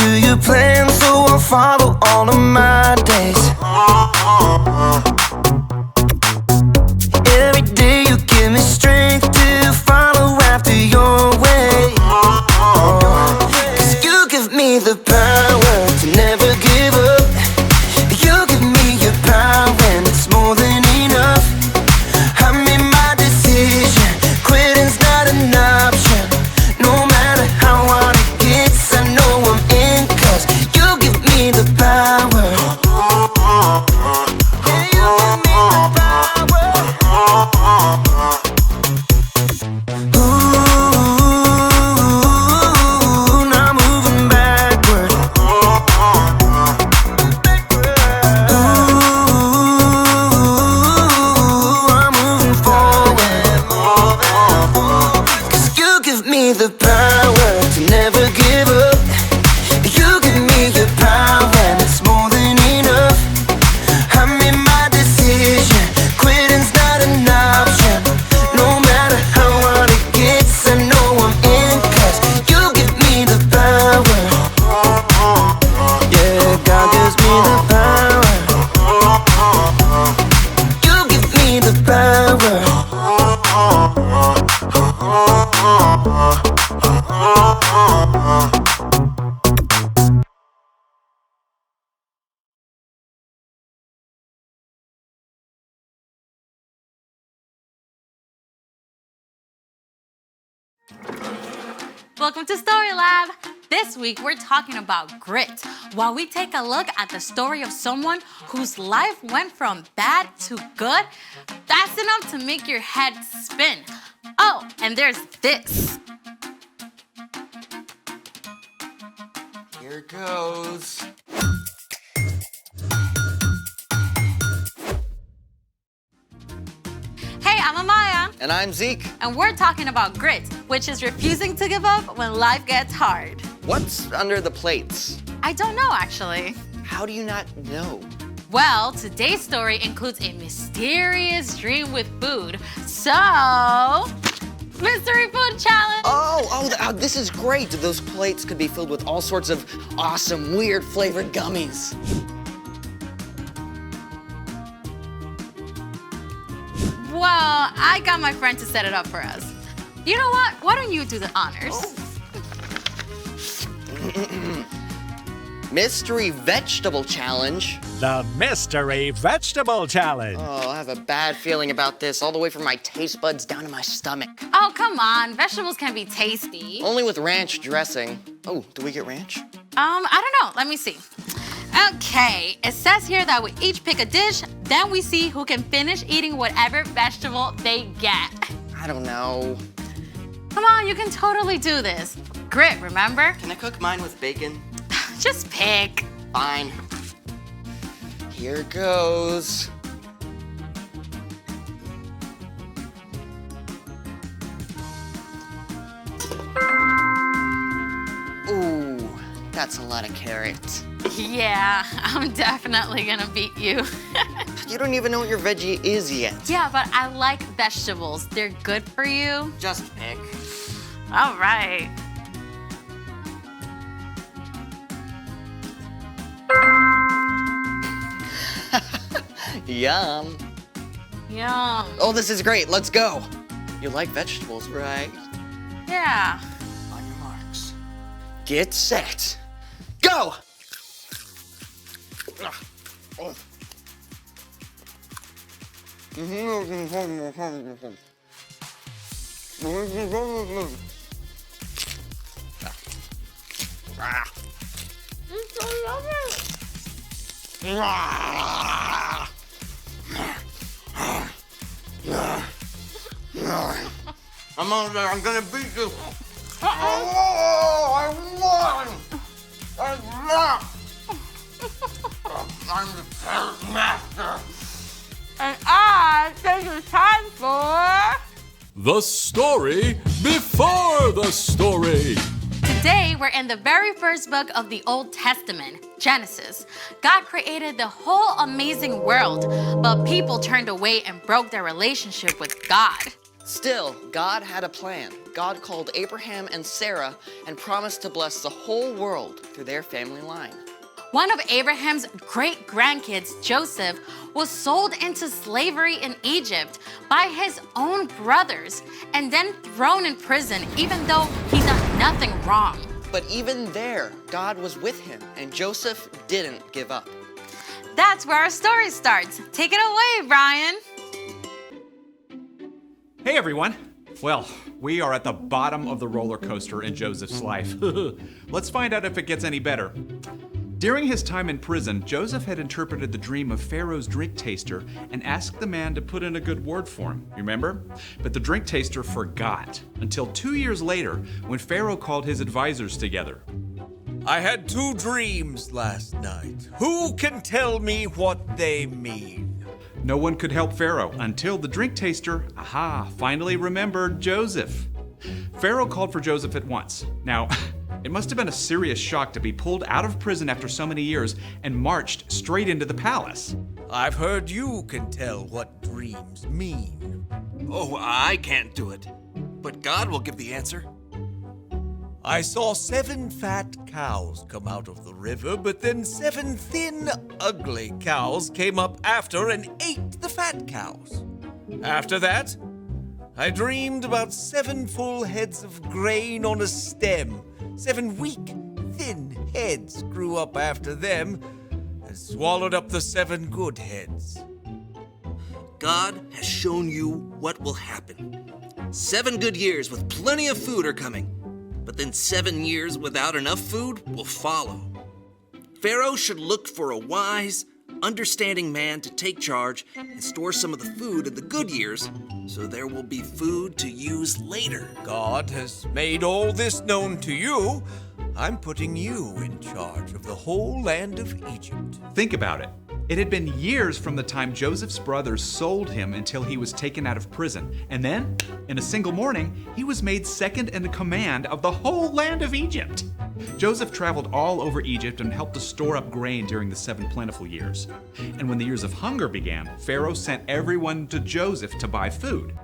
to your plan, so I'll follow all of my days. Every day you give me strength to follow after your way. 'Cause you give me the power to never give up. You give me your power and it's more than enough. I made my decision, quitting's not an option. No matter how hard it gets, I know I'm in, 'cause you give me the power. Yeah, you give me the power. Ooh, now moving backward. Ooh, I'm moving forward. 'Cause you give me the power to never give up. You give me your power and it's more than enough. I made my decision, quitting's not an option. No matter how hard it gets, I know I'm in, 'cause you give me the power. Yeah, God gives me the power. You give me the power. Welcome to Story Lab. This week we're talking about grit, while we take a look at the story of someone whose life went from bad to good, fast enough to make your head spin. Oh, and there's this. Here goes. Hey, I'm Amaya, And I'm Zeke. and we're talking about grit, which is refusing to give up when life gets hard. What's under the plates? I don't know, actually. How do you not know? Well, today's story includes a mysterious dream with food. So, mystery food challenge. Oh, this is great. Those plates could be filled with all sorts of awesome, weird flavored gummies. Well, I got my friend to set it up for us. You know what? Why don't you do the honors? Mystery vegetable challenge. The Mystery Vegetable Challenge. Oh, I have a bad feeling about this, all the way from my taste buds down to my stomach. Oh, come on. Vegetables can be tasty. Only with ranch dressing. Oh, do we get ranch? I don't know. Let me see. Okay, it says here that we each pick a dish, then we see who can finish eating whatever vegetable they get. I don't know. Come on, you can totally do this. Grit, remember? Can I cook mine with bacon? Just pick. Fine. Here goes. Ooh, that's a lot of carrots. Yeah, I'm definitely gonna beat you. You don't even know what your veggie is yet. Yeah, but I like vegetables. They're good for you. Just pick. All right. Yum. Yum. Oh, this is great. Let's go. You like vegetables, right? Yeah. On your marks. Get set. Go! It's so yummy. I'm gonna beat you. Oh, I won! I won! I'm the carrot master. And I think it's time for... The story before the story. Today, we're in the very first book of the Old Testament, Genesis. God created the whole amazing world, but people turned away and broke their relationship with God. Still, God had a plan. God called Abraham and Sarah and promised to bless the whole world through their family line. One of Abraham's great-grandkids, Joseph, was sold into slavery in Egypt by his own brothers and then thrown in prison even though he done nothing wrong. But even there, God was with him, and Joseph didn't give up. That's where our story starts. Take it away, Brian. Hey everyone! Well, we are at the bottom of the roller coaster in Joseph's life. Let's find out if it gets any better. During his time in prison, Joseph had interpreted the dream of Pharaoh's drink taster and asked the man to put in a good word for him, remember? But the drink taster forgot until 2 years later when Pharaoh called his advisors together. I had 2 dreams last night. Who can tell me what they mean? No one could help Pharaoh until the drink taster, finally remembered Joseph. Pharaoh called for Joseph at once. Now, it must have been a serious shock to be pulled out of prison after so many years and marched straight into the palace. I've heard you can tell what dreams mean. Oh, I can't do it. But God will give the answer. I saw 7 fat cows come out of the river, but then 7 thin, ugly cows came up after and ate the fat cows. After that, I dreamed about 7 full heads of grain on a stem. 7 weak, thin heads grew up after them and swallowed up the 7 good heads. God has shown you what will happen. 7 good years with plenty of food are coming, but then 7 years without enough food will follow. Pharaoh should look for a wise, understanding man to take charge and store some of the food in the good years so there will be food to use later. God has made all this known to you. I'm putting you in charge of the whole land of Egypt. Think about it. It had been years from the time Joseph's brothers sold him until he was taken out of prison. And then, in a single morning, he was made second in command of the whole land of Egypt. Joseph traveled all over Egypt and helped to store up grain during the 7 plentiful years. And when the years of hunger began, Pharaoh sent everyone to Joseph to buy food.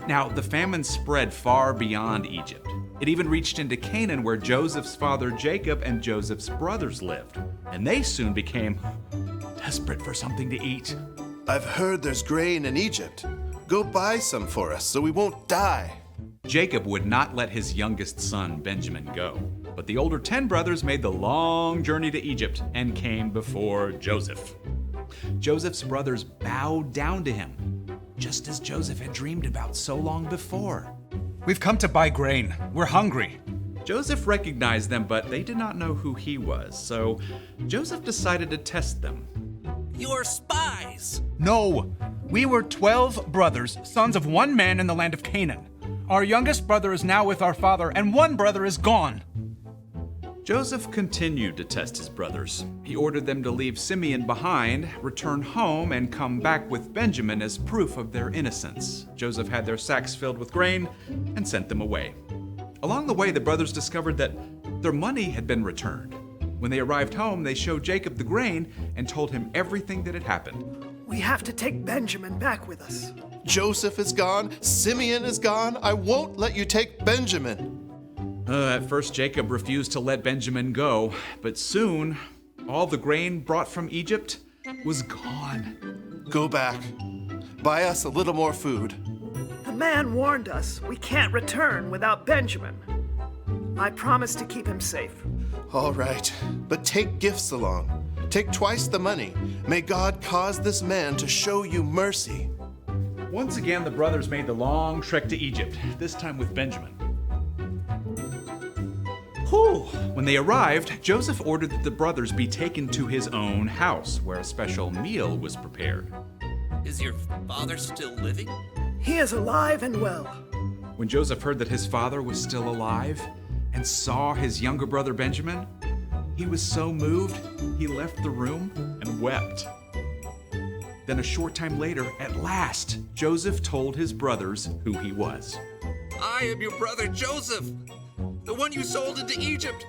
Now, the famine spread far beyond Egypt. It even reached into Canaan, where Joseph's father Jacob and Joseph's brothers lived. And they soon became desperate for something to eat. I've heard there's grain in Egypt. Go buy some for us so we won't die. Jacob would not let his youngest son, Benjamin, go. But the older 10 brothers made the long journey to Egypt and came before Joseph. Joseph's brothers bowed down to him, just as Joseph had dreamed about so long before. We've come to buy grain. We're hungry. Joseph recognized them, but they did not know who he was, so Joseph decided to test them. You're spies! No, we were 12 brothers, sons of one man in the land of Canaan. Our youngest brother is now with our father, and one brother is gone. Joseph continued to test his brothers. He ordered them to leave Simeon behind, return home, and come back with Benjamin as proof of their innocence. Joseph had their sacks filled with grain and sent them away. Along the way, the brothers discovered that their money had been returned. When they arrived home, they showed Jacob the grain and told him everything that had happened. We have to take Benjamin back with us. Joseph is gone. Simeon is gone. I won't let you take Benjamin. At first, Jacob refused to let Benjamin go, but soon, all the grain brought from Egypt was gone. Go back. Buy us a little more food. The man warned us we can't return without Benjamin. I promise to keep him safe. All right, but take gifts along. Take twice the money. May God cause this man to show you mercy. Once again, the brothers made the long trek to Egypt, this time with Benjamin. When they arrived, Joseph ordered that the brothers be taken to his own house, where a special meal was prepared. Is your father still living? He is alive and well. When Joseph heard that his father was still alive and saw his younger brother Benjamin, he was so moved, he left the room and wept. Then a short time later, at last, Joseph told his brothers who he was. I am your brother Joseph, the one you sold into Egypt.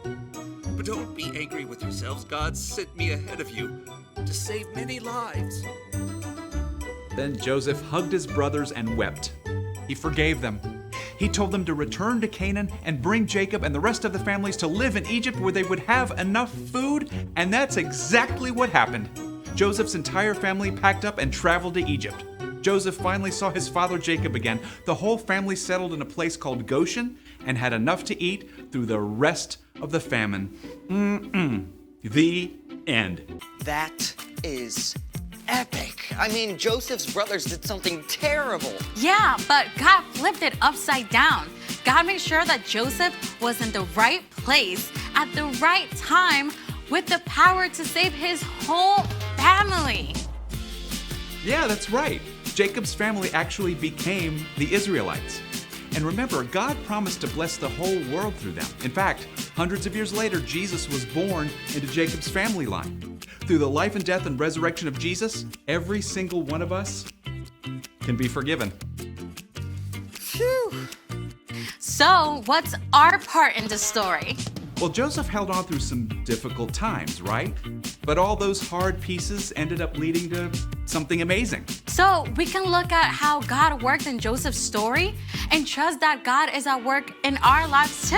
But don't be angry with yourselves. God sent me ahead of you to save many lives. Then Joseph hugged his brothers and wept. He forgave them. He told them to return to Canaan and bring Jacob and the rest of the families to live in Egypt where they would have enough food, and that's exactly what happened. Joseph's entire family packed up and traveled to Egypt. Joseph finally saw his father Jacob again. The whole family settled in a place called Goshen and had enough to eat through the rest of the famine. The end. That is epic. I mean, Joseph's brothers did something terrible. Yeah, but God flipped it upside down. God made sure that Joseph was in the right place at the right time with the power to save his whole family. Yeah, that's right. Jacob's family actually became the Israelites. And remember, God promised to bless the whole world through them. In fact, hundreds of years later, Jesus was born into Jacob's family line. Through the life and death and resurrection of Jesus, every single one of us can be forgiven. Phew. So, what's our part in the story? Well, Joseph held on through some difficult times, right? But all those hard pieces ended up leading to something amazing. So, we can look at how God worked in Joseph's story and trust that God is at work in our lives too.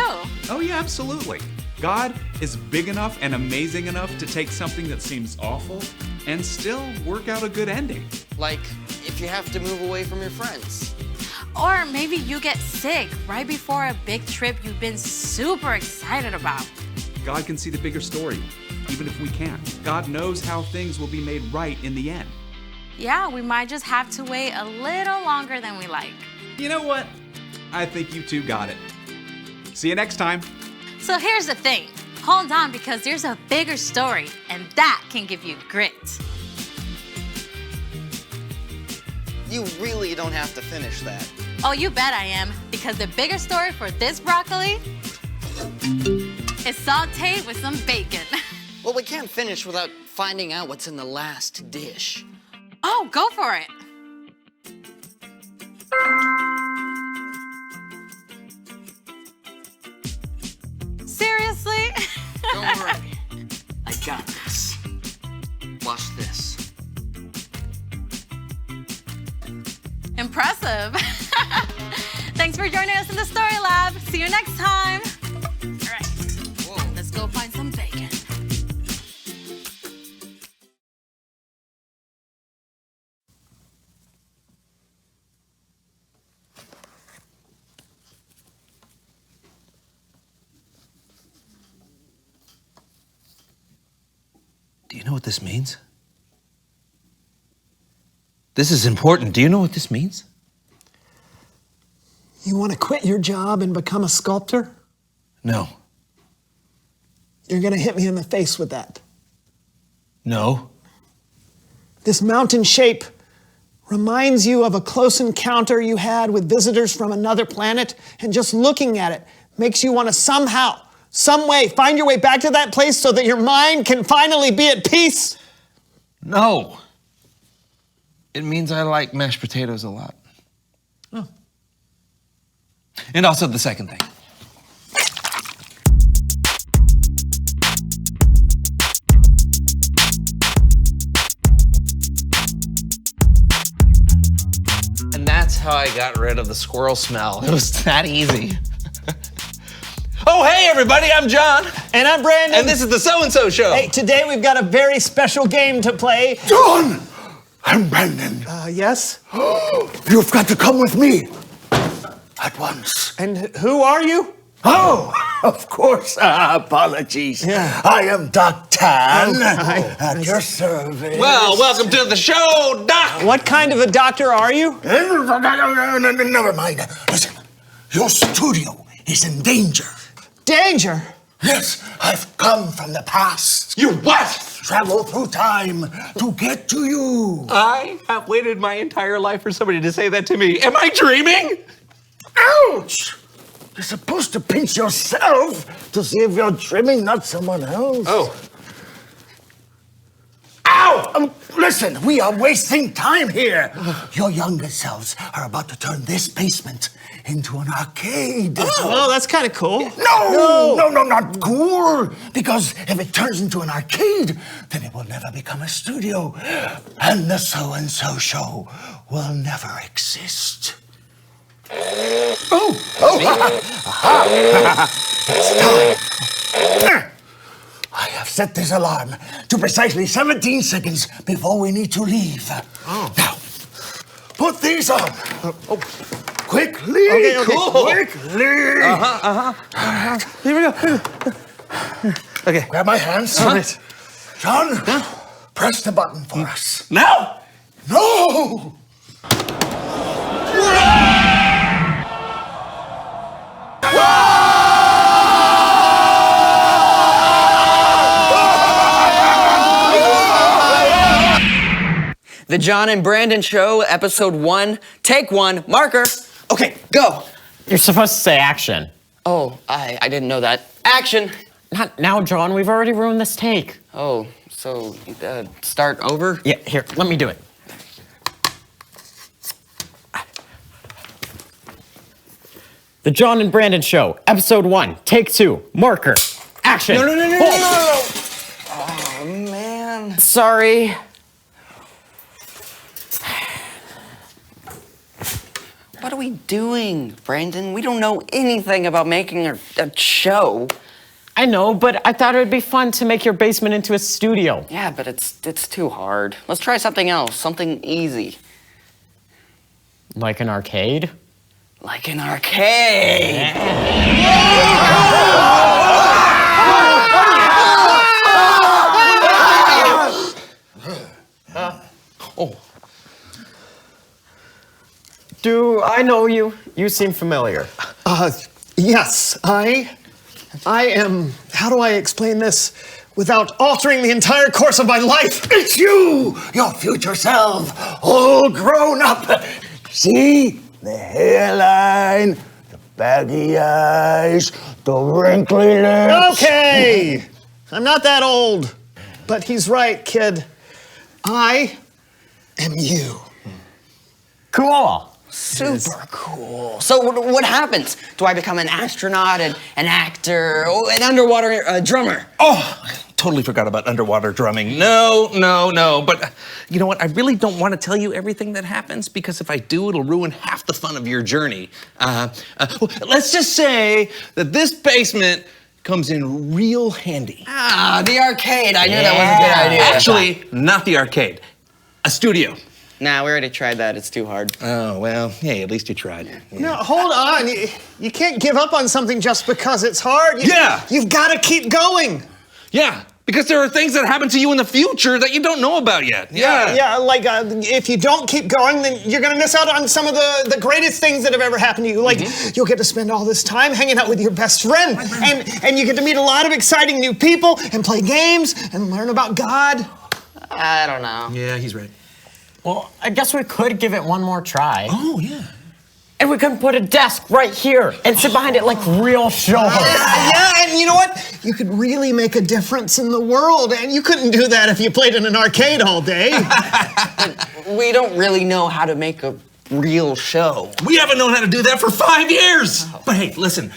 Oh yeah, absolutely. God is big enough and amazing enough to take something that seems awful and still work out a good ending. Like, if you have to move away from your friends. Or maybe you get sick right before a big trip you've been super excited about. God can see the bigger story, even if we can't. God knows how things will be made right in the end. Yeah, we might just have to wait a little longer than we like. You know what? I think you two got it. See you next time. So here's the thing. Hold on, because there's a bigger story, and that can give you grit. You really don't have to finish that. Oh, you bet I am, because the bigger story for this broccoli is sauteed with some bacon. Well, we can't finish without finding out what's in the last dish. Oh, go for it. Seriously? Don't worry. I got this. Watch this. Impressive. Thanks for joining us in the Story Lab. See you next time. All right, Whoa. let's go find some bacon. Do you know what this means? This is important. Do you know what this means? You want to quit your job and become a sculptor? No. You're going to hit me in the face with that. No. This mountain shape reminds you of a close encounter you had with visitors from another planet, and just looking at it makes you want to somehow, some way, find your way back to that place so that your mind can finally be at peace? No. It means I like mashed potatoes a lot. Oh. And also the second thing. And that's how I got rid of the squirrel smell. It was that easy. Oh, hey, everybody, I'm John. And I'm Brandon. And this is the So-and-So Show. Hey, today we've got a very special game to play. John! I'm Brandon. Yes? You've got to come with me. At once. And who are you? Oh, of course. Apologies. Yeah. I am Doc Tan. hi. At your service. Well, welcome to the show, Doc. What kind of a doctor are you? Never mind. Listen, your studio is in danger. Danger? Yes, I've come from the past. You what? Travel through time to get to you. I have waited my entire life for somebody to say that to me. Am I dreaming? Ouch! You're supposed to pinch yourself to see if you're dreaming, not someone else. Oh. Ow! Listen, we are wasting time here. Your younger selves are about to turn this basement into an arcade. Oh, that's kind of cool. No, not cool. Because if it turns into an arcade, then it will never become a studio. And the So-and-So Show will never exist. It's time. I have set this alarm to precisely 17 seconds before we need to leave. Now, put these on. Quickly, Okay. quickly. Here we go. Okay. Grab my hands. All right. John, press the button for us. Now! No! The John and Brandon Show, episode 1, take 1, marker. Okay, go. You're supposed to say action. Oh, I didn't know that. Action. Not now, John. We've already ruined this take. Oh, so start over? Yeah, here, let me do it. The John and Brandon Show, episode 1, take 2, marker, action. No. Oh, Oh, man. sorry. What are we doing, Brandon? We don't know anything about making a show. I know, but I thought it would be fun to make your basement into a studio. Yeah, but it's too hard. Let's try something else, something easy. Like an arcade? Like an arcade. Do I know you? You seem familiar. Yes, I am. How do I explain this without altering the entire course of my life? It's you, your future self, all grown up. See? The hairline, the baggy eyes, the wrinkly lips. Okay, I'm not that old, but he's right, kid. I am you. Cool. Super cool. So what happens? Do I become an astronaut, an actor, an underwater drummer? Oh, I totally forgot about underwater drumming. No. But you know what? I really don't want to tell you everything that happens because if I do, it'll ruin half the fun of your journey. Let's just say that this basement comes in real handy. Ah, the arcade. I knew that was a good idea. Actually, not the arcade. A studio. Nah, we already tried that. It's too hard. Oh, well, hey, at least you tried. Yeah. No, hold on. You can't give up on something just because it's hard. You've got to keep going. Yeah, because there are things that happen to you in the future that you don't know about yet. Yeah, like if you don't keep going, then you're gonna miss out on some of the greatest things that have ever happened to you. Like you'll get to spend all this time hanging out with your best friend, and you get to meet a lot of exciting new people and play games and learn about God. I don't know. Yeah, he's right. Well, I guess we could give it one more try. Oh, yeah. And we could put a desk right here and sit behind it like real show hosts. Yeah, and you know what? You could really make a difference in the world, and you couldn't do that if you played in an arcade all day. We don't really know how to make a real show. We haven't known how to do that for 5 years. But hey, listen,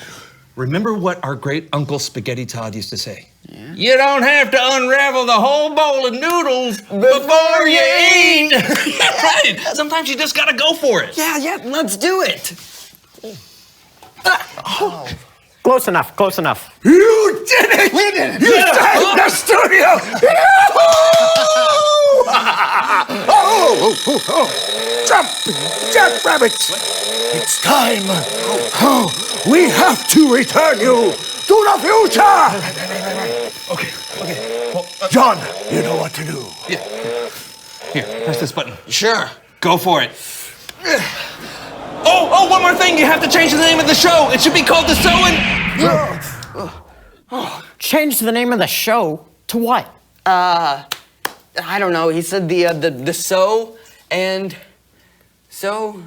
remember what our great Uncle Spaghetti Todd used to say? Yeah. You don't have to unravel the whole bowl of noodles before you eat. Right. Sometimes you just gotta go for it. Yeah, let's do it. Close enough, close enough. You did it! We did it! You saved the studio! Jumping jackrabbits! It's time. We have to return you to the future! Okay. Well, John, you know what to do. Yeah. Here, press this button. Sure. Go for it. Oh, one more thing. You have to change the name of the show. It should be called The Change the name of the show to what? I don't know. He said the so and so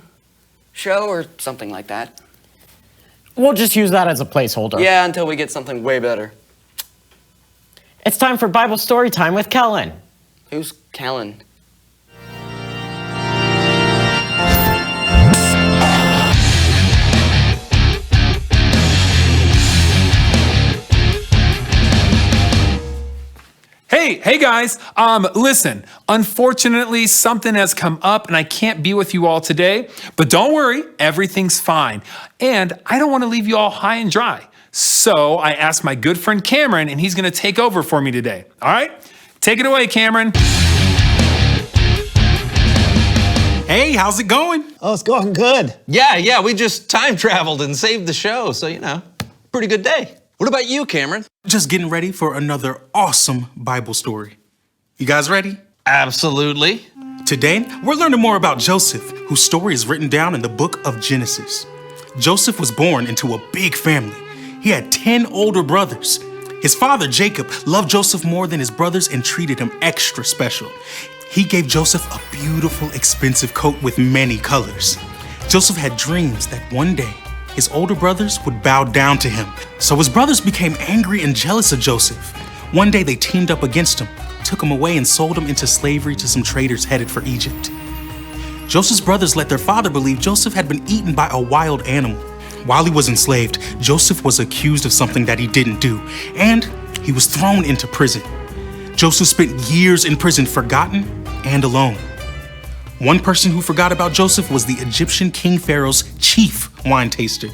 show or something like that. We'll just use that as a placeholder. Yeah, until we get something way better. It's time for Bible story time with Kellen. Who's Kellen? Hey, Hey guys. Listen, unfortunately, something has come up and I can't be with you all today, but don't worry, everything's fine. And I don't want to leave you all high and dry. So I asked my good friend Cameron and he's going to take over for me today. All right? Take it away, Cameron. Hey, how's it going? Oh, it's going good. Yeah, we just time traveled and saved the show, so pretty good day. What about you, Cameron? Just getting ready for another awesome Bible story. You guys ready? Absolutely. Today, we're learning more about Joseph, whose story is written down in the book of Genesis. Joseph was born into a big family. He had 10 older brothers. His father, Jacob, loved Joseph more than his brothers and treated him extra special. He gave Joseph a beautiful, expensive coat with many colors. Joseph had dreams that one day, his older brothers would bow down to him. So his brothers became angry and jealous of Joseph. One day they teamed up against him, took him away and sold him into slavery to some traders headed for Egypt. Joseph's brothers let their father believe Joseph had been eaten by a wild animal. While he was enslaved, Joseph was accused of something that he didn't do, and he was thrown into prison. Joseph spent years in prison, forgotten and alone. One person who forgot about Joseph was the Egyptian King Pharaoh's chief wine taster.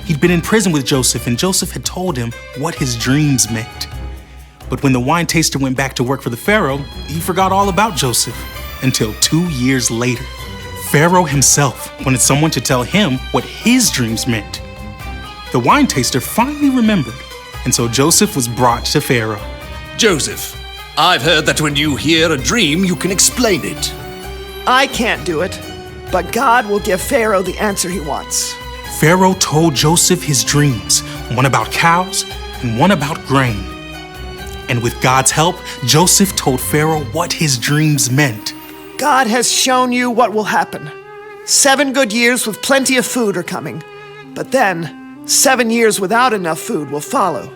He'd been in prison with Joseph, and Joseph had told him what his dreams meant. But when the wine taster went back to work for the Pharaoh, he forgot all about Joseph until 2 years later. Pharaoh himself wanted someone to tell him what his dreams meant. The wine taster finally remembered, and so Joseph was brought to Pharaoh. Joseph, I've heard that when you hear a dream, you can explain it. I can't do it, but God will give Pharaoh the answer he wants. Pharaoh told Joseph his dreams, one about cows and one about grain. And with God's help, Joseph told Pharaoh what his dreams meant. God has shown you what will happen. 7 good years with plenty of food are coming, but then 7 years without enough food will follow.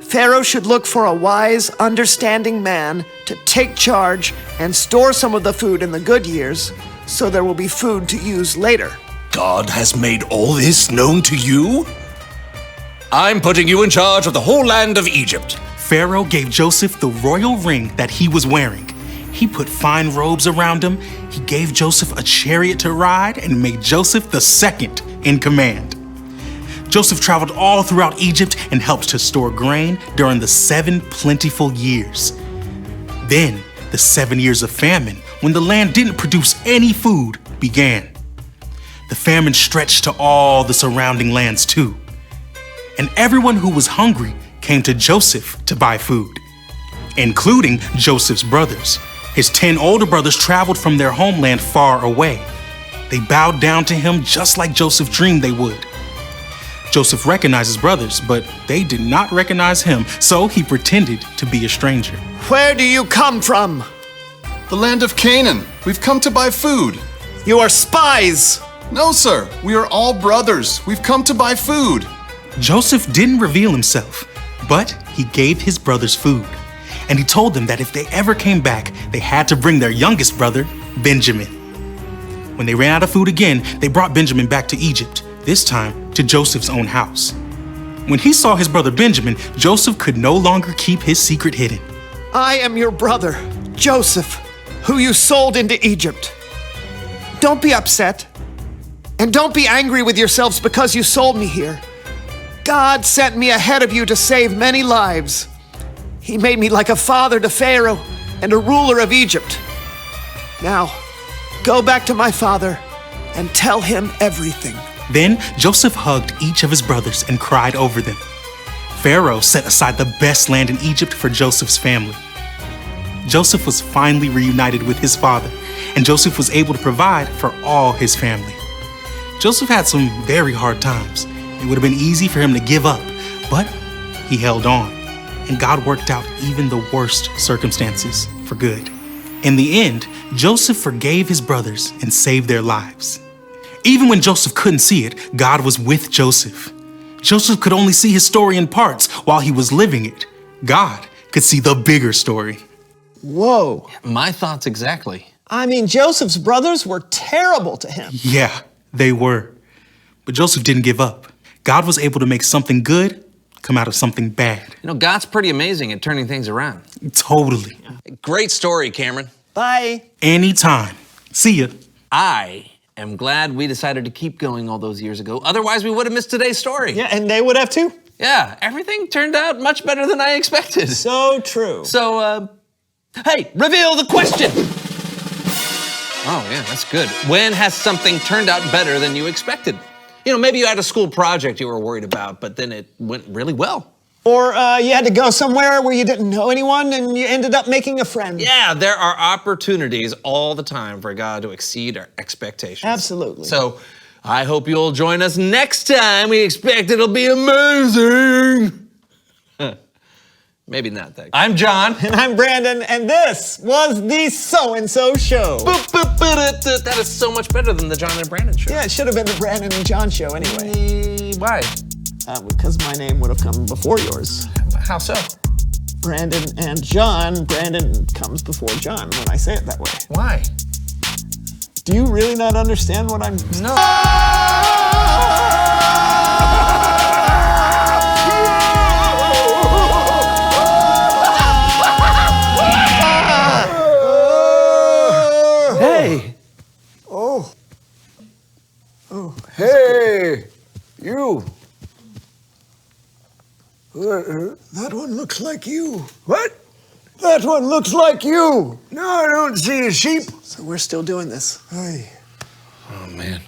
Pharaoh should look for a wise, understanding man to take charge and store some of the food in the good years so there will be food to use later. God has made all this known to you? I'm putting you in charge of the whole land of Egypt. Pharaoh gave Joseph the royal ring that he was wearing. He put fine robes around him. He gave Joseph a chariot to ride and made Joseph the second in command. Joseph traveled all throughout Egypt and helped to store grain during the 7 plentiful years. Then, the 7 years of famine, when the land didn't produce any food, began. The famine stretched to all the surrounding lands too. And everyone who was hungry came to Joseph to buy food, including Joseph's brothers. His 10 older brothers traveled from their homeland far away. They bowed down to him just like Joseph dreamed they would. Joseph recognized his brothers, but they did not recognize him, so he pretended to be a stranger. Where do you come from? The land of Canaan. We've come to buy food. You are spies! No, sir. We are all brothers. We've come to buy food. Joseph didn't reveal himself, but he gave his brothers food. And he told them that if they ever came back, they had to bring their youngest brother, Benjamin. When they ran out of food again, they brought Benjamin back to Egypt, this time to Joseph's own house. When he saw his brother Benjamin, Joseph could no longer keep his secret hidden. I am your brother, Joseph, who you sold into Egypt. Don't be upset, and don't be angry with yourselves because you sold me here. God sent me ahead of you to save many lives. He made me like a father to Pharaoh and a ruler of Egypt. Now, go back to my father and tell him everything. Then Joseph hugged each of his brothers and cried over them. Pharaoh set aside the best land in Egypt for Joseph's family. Joseph was finally reunited with his father, and Joseph was able to provide for all his family. Joseph had some very hard times. It would have been easy for him to give up, but he held on, and God worked out even the worst circumstances for good. In the end, Joseph forgave his brothers and saved their lives. Even when Joseph couldn't see it, God was with Joseph. Joseph could only see his story in parts while he was living it. God could see the bigger story. Whoa. My thoughts exactly. I mean, Joseph's brothers were terrible to him. Yeah, they were. But Joseph didn't give up. God was able to make something good come out of something bad. You know, God's pretty amazing at turning things around. Totally. Great story, Cameron. Bye. Anytime. See ya. I am glad we decided to keep going all those years ago. Otherwise, we would have missed today's story. Yeah, and they would have too. Yeah, everything turned out much better than I expected. So true. So, hey, reveal the question. Oh, yeah, that's good. When has something turned out better than you expected? You know, maybe you had a school project you were worried about, but then it went really well. Or you had to go somewhere where you didn't know anyone and you ended up making a friend. Yeah, there are opportunities all the time for God to exceed our expectations. Absolutely. So I hope you'll join us next time. We expect it'll be amazing. Maybe not that. I'm John. And I'm Brandon, and this was the So-and-So Show. That is so much better than the John and Brandon Show. Yeah, it should have been the Brandon and John Show anyway. Why? Because my name would have come before yours. How so? Brandon and John. Brandon comes before John when I say it that way. Why? Do you really not understand what I'm... No. Hey! Oh. Oh. Hey! You! That one looks like you. What? That one looks like you. No, I don't see a sheep. So we're still doing this. Hey. Oh, man.